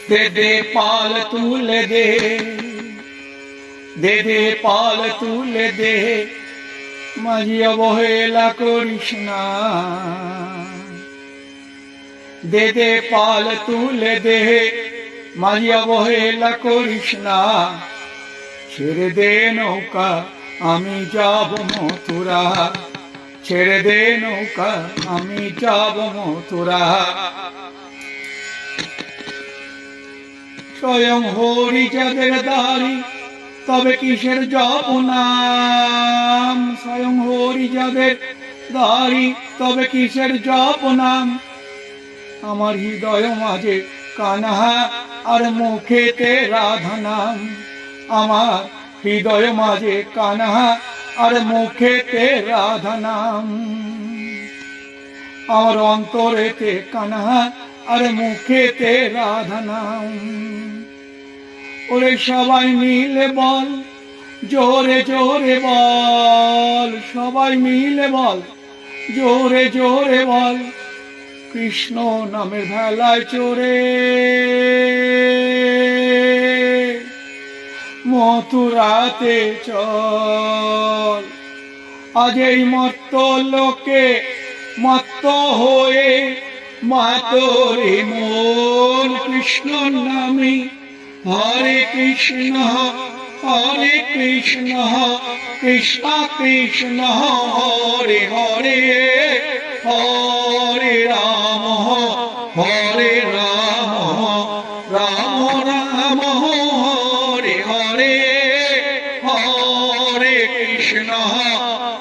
दे दे पाल तुले दे, दे दे पाल तुले दे, माझी अवहेला करिस ना। दे दे पाल तुले दे, माझी अवहेला करिस ना। ছেড়ে দে নৌকা আমি যাব মথুরা, ছেড়ে দে নৌকা আমি যাব মথুরা। স্বয়ং হরি যাদের দারি তবে কিসের জপ নাম, স্বয়ং হরি যাদের দারি তবে কিসের জপ নাম। আমার হৃদয় মাঝে কানহা আর মুখেতে রাধা নাম, আমার হৃদয় মাঝে কানহা আর মুখেতে রাধা নাম। আমার অন্তরেতে কানহা আর মুখেতে রাধা নাম। ওরে সবাই মিলে বল, জোরে জোরে বল, সবাই মিলে বল, জোরে জোরে বল, কৃষ্ণ নামের ভেলায় চড়ে মথুরাতে চল। আজ এই মত্ত লোকে মত্ত হয়ে মাতরে মন কৃষ্ণ নামে। হরে কৃষ্ণ হরে কৃষ্ণ কৃষ্ণ কৃষ্ণ হরে হরে, হরে রাম হরে রাম রাম রাম হরে হরে।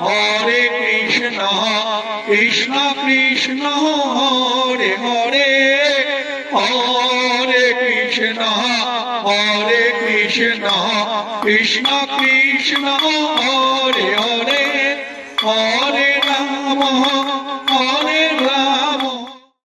হরে কৃষ্ণ কৃষ্ণ কৃষ্ণ হরে হরে। হরে কৃষ্ণ কৃষ্ণ কৃষ্ণ হরে হরে। হরে রাম